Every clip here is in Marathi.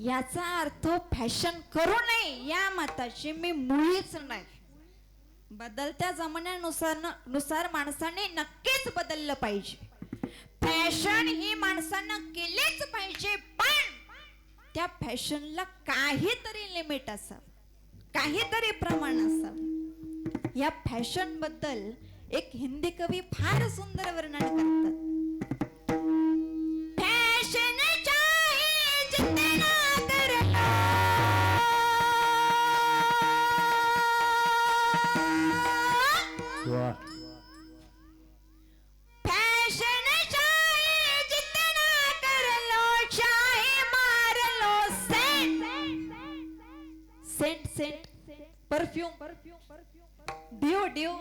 याचा अर्थ फॅशन करू नये या मताची मी मुळीच नाही. बदलत्या जमान्यानुसार माणसाने नक्कीच बदललं पाहिजे. फॅशन ही माणसानं केलीच पाहिजे, पण त्या फॅशनला काहीतरी लिमिट असावं, काहीतरी प्रमाण असावं. या फॅशन बद्दल एक हिंदी कवी फार सुंदर वर्णन करतात. फॅशन चाहे जितना कर लो, फॅशन चाहे जितना कर लो, चाहे मार लो scent scent perfume deo deo.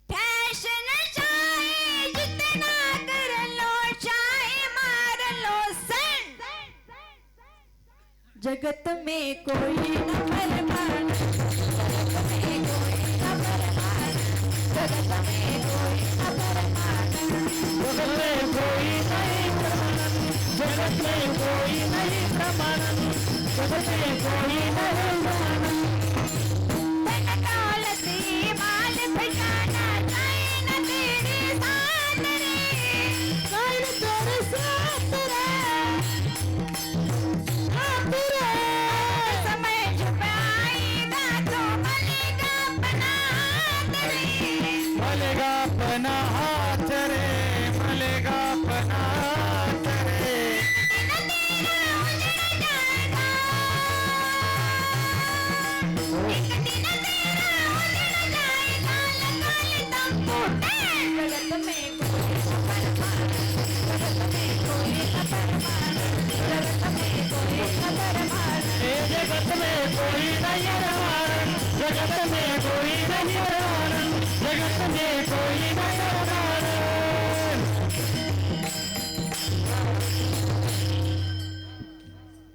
Fashion चाहे जितना कर लो, चाहे मार लो सेंट, जगत में कोई न फरमान, जगत में कोई न फरमान, जगत में कोई न फरमान, जगत में कोई नहीं प्रमाण, जगत में कोई नहीं प्रमाण, जगत में कोई नहीं प्रमाण. दौलती माल खजाना चाहे न तेरे साथ रे, कोई तेरे साथ रे, साथ रे. समय छुपाएगा तो मलेगा अपना हाथ रे, मलेगा अपना हाथ रे, मलेगा अपना हाथ रे. न तेरा उजड़ जाएगा, एक दिन तेरा उजड़ जाएगा, लकाल दम फूटे. जगत में कोई न फरमान, जगत में कोई न फरमान, जगत में कोई न फरमान. ए जगत में कोई नहीं प्रमाण, जगत में कोई नहीं प्रमाण, जगत में कोई नहीं प्रमाण.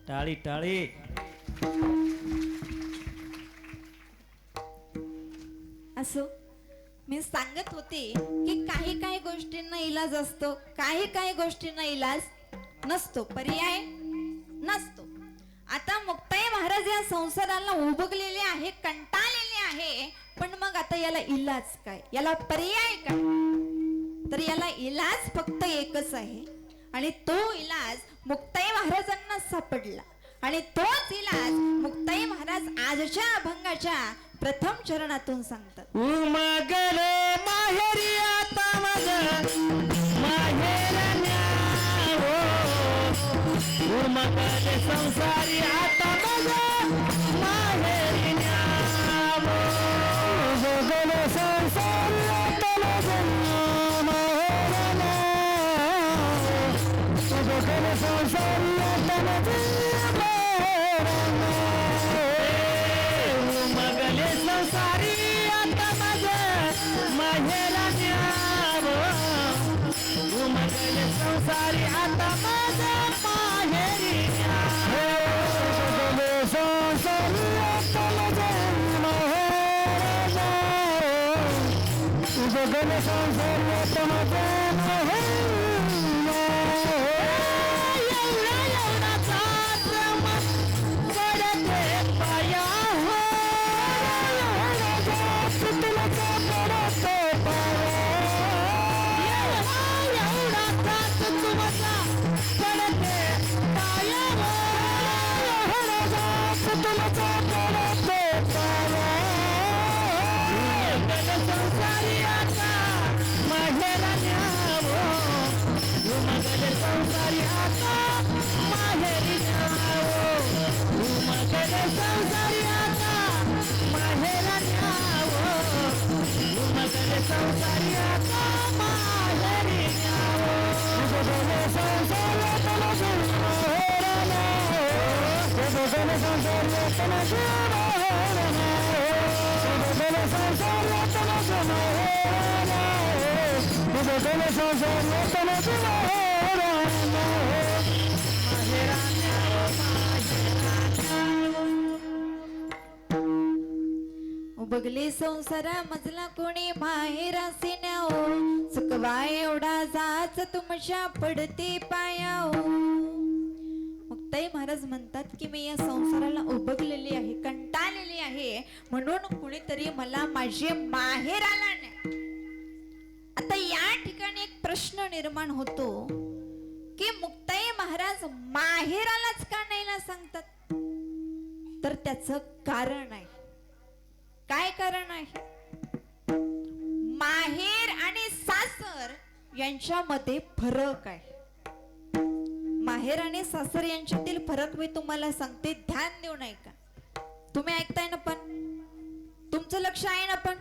टाळी टाळी. असो, मी सांगत होते की काही काही गोष्टींना इलाज असतो, काही काही गोष्टींना इलाज नसतो, पर्याय नसतो. आता मुक्ताई महाराज या संसाराला उबगलेले आहे, कंटाळलेले आहे, पण मग आता याला इलाज काय, याला पर्याय काय? तर याला इलाज फक्त एकच आहे, आणि तो इलाज मुक्ताई महाराजांना सापडला, आणि तोच इलाज मुक्ताई महाराज आजच्या अभंगाच्या प्रथम चरणातून सांगतात. उमगले माहेरी आता माझं माहेर न्यावो, उमगले संसारी आता माझं माहेरी न्यावो, उमगले संसारी आता माझं माहेर न्यावो, उमगले संसारी आता माझं मगले संसारी आता माझं माहेरा न्यावो, मगले संसारी आता माझं माहेरी न्यावो, मगले संसारी आता माझं माहेरा न्यावो, मगले संसारी आता माझं माहेरी न्यावो. एवढा एवढा चात्रम पडते पाया हो, तुला पडते पाया, एवढा त्रास तुमचा पडते पाया हो, तुला पडते पाया. संसारी आता माहेरा न्यावो, मगले संसारी आता माहेरी न्यावो, मगले संसारी आता माहेरा न्यावो, मगले संसारी आता माहेरी न्यावो, मगले संसारी आता माहेरा न्यावो, मगले संसारी आता माहेरा न्यावो, मगले संसारी आता माहेरा न्यावो, मगले संसारी आता माहेरा उबगले संसारा मजला कोणी माहेरासी न्याओ, चुकवा एवढा जाच तुमच्या पडते पायाओ. महाराज म्हणतात की मी या संसाराला उबगलेली आहे, कंटाळलेली आहे, म्हणून कुणीतरी मला माझे माहेराला न्या. आता या ठिकाणी एक प्रश्न निर्माण होतो की मुक्ताई महाराज माहेरालाच का नाहीला सांगतात? तर त्याचं कारण आहे. काय कारण आहे? माहेर आणि सासर यांच्यामध्ये फरक आहे. माहेर आणि सासर यांच्यातील फरक मी तुम्हाला सांगते, ध्यान देऊ नये का? तुम्ही ऐकताय ना? पण तुमचं लक्ष आहे ना? पण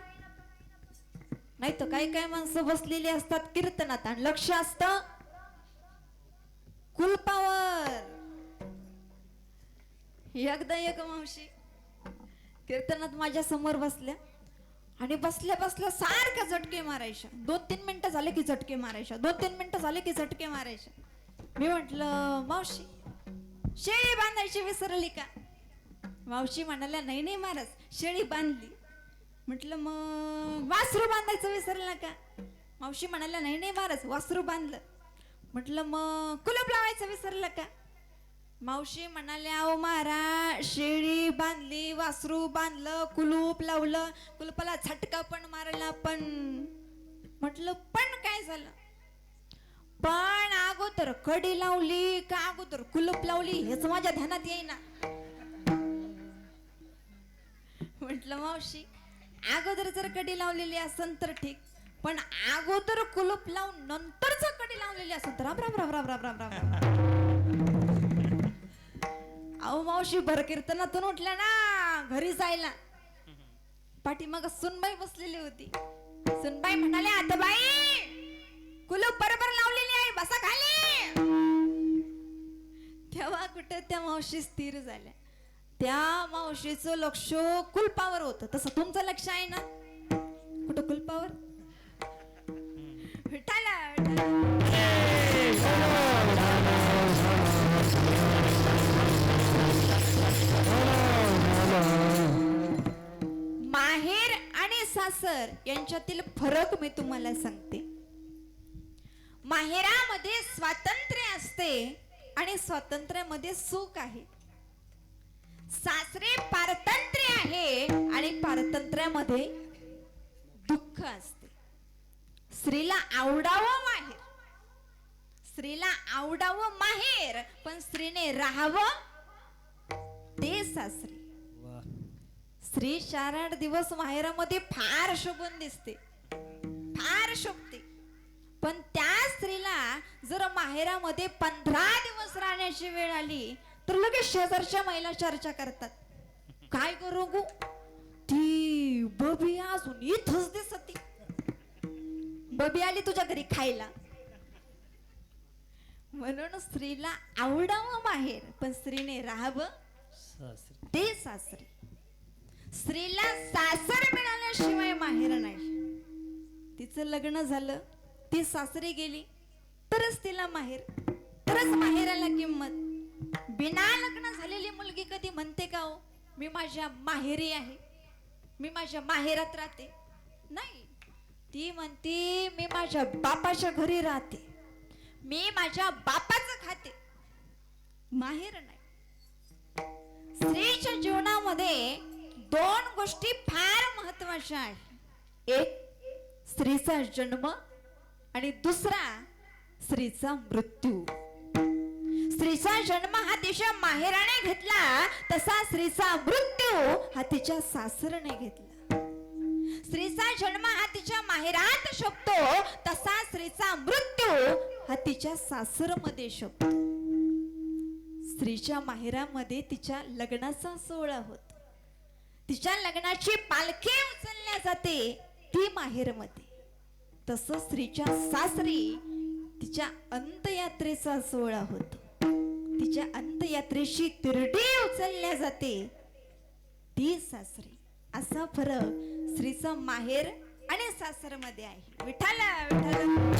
नाही तर काही काही माणसं बसलेली असतात कीर्तनात आणि लक्ष असतं कुलपावर. एकदा एक मावशी कीर्तनात माझ्या समोर बसल्या आणि बसल्या बसल्या सारख्या झटके मारायच्या. 2-3 मिनिटं झाले की झटके मारायच्या, 2-3 मिनिटं झाले की झटके मारायच्या. मी म्हटलं मावशी शेळी बांधायची विसरली का? मावशी म्हणाल्या नाही नाही महाराज शेळी बांधली. म्हटलं मग वासरू बांधायचं विसरला का? मावशी म्हणाल्या नाही नाही महाराज वासरू बांधलं. म्हटलं मग कुलूप लावायचं विसरलं का? मावशी म्हणाल्या अहो महाराज शेळी बांधली, वासरू बांधलं, कुलूप लावलं, कुलपाला झटका पण मारला, पण म्हटलं पण काय झालं? पण अगोदर कडी लावली का अगोदर कुलूप लावली हेच माझ्या ध्यानात येईना. म्हटलं मावशी अगोदर जर कडी लावलेली असेल तर ठीक, पण अगोदर कुलूप लावून नंतर जर कडी लावलेली असेल तर राम राम राम राम राम राम राम. अहो मावशी भर कीर्तनातून उठल्या ना घरी जायला, पाठीमाग सुनबाई बसलेली होती. सुनबाई म्हणाले आता बाई कुलूप बरोबर लावलेली आहे, बसा खाली. तेव्हा कुठे त्या मावशी स्थिर झाल्या. त्या मावशीचं लक्ष कुलपावर होतं. तसं तुमचं लक्ष आहे ना कुठं कुलपावर? विठाला माहेर आणि सासर यांच्यातील फरक मी तुम्हाला सांगते. माहेरामध्ये स्वातंत्र्य असते आणि स्वातंत्र्यामध्ये सुख आहे. सासरे पारतंत्र्य आहे आणि पारतंत्र्यामध्ये दुःख असते. स्त्रीला आवडावं माहेर, स्त्रीला आवडावं माहेर, पण स्त्रीने राहावं ते सासरी. स्त्री 4-8 दिवस माहेरामध्ये फार शोभून दिसते, फार शोभते, पण त्या स्त्रीला जर माहेरामध्ये 15 दिवस राहण्याची वेळ आली तर लगेच शेजारच्या महिला चर्चा करतात. काय करू गो ती बबी अजून इथंच दिसती, बबी आली तुझ्या घरी खायला. म्हणून स्त्रीला आवडावं माहेर, पण स्त्रीने राहावं ते सासरी. स्त्रीला सासर मिळाल्याशिवाय माहेर नाही. तिचं लग्न झालं, ती सासरी गेली तरच तिला माहेर, तरच माहेराला किंमत. बिना लग्न झालेली मुलगी कधी म्हणते का हो मी माझ्या माहेरी आहे, मी माझ्या माहेरात राहते? नाही, ती म्हणते मी माझ्या बापाच्या घरी राहते, मी माझ्या बापाचं खाते, माहेर नाही. स्त्रीच्या जीवनामध्ये 2 गोष्टी फार महत्वाच्या आहेत. एक स्त्रीचा जन्म आणि दुसरा स्त्रीचा मृत्यू. स्त्रीचा जन्म हा तिच्या माहेराने घेतला, तसा स्त्रीचा मृत्यू हा तिच्या सासरने घेतला. स्त्रीचा जन्म हा तिच्या माहेरात शोभतो, तसा स्त्रीचा मृत्यू हा तिच्या सासरमध्ये शोभतो. स्त्रीच्या माहेरामध्ये तिच्या लग्नाचा सोहळा होतो, तिच्या लग्नाची पालखी उचलल्या जाते ती माहेरमध्ये. तसं स्त्रीच्या सासरी तिच्या अंत्ययात्रेचा सोहळा होतो, तिच्या अंत्ययात्रेची तिरडी उचलल्या जाते ती सासरी. असा फरक स्त्रीचा माहेर आणि सासर मध्ये आहे. विठाला विठाला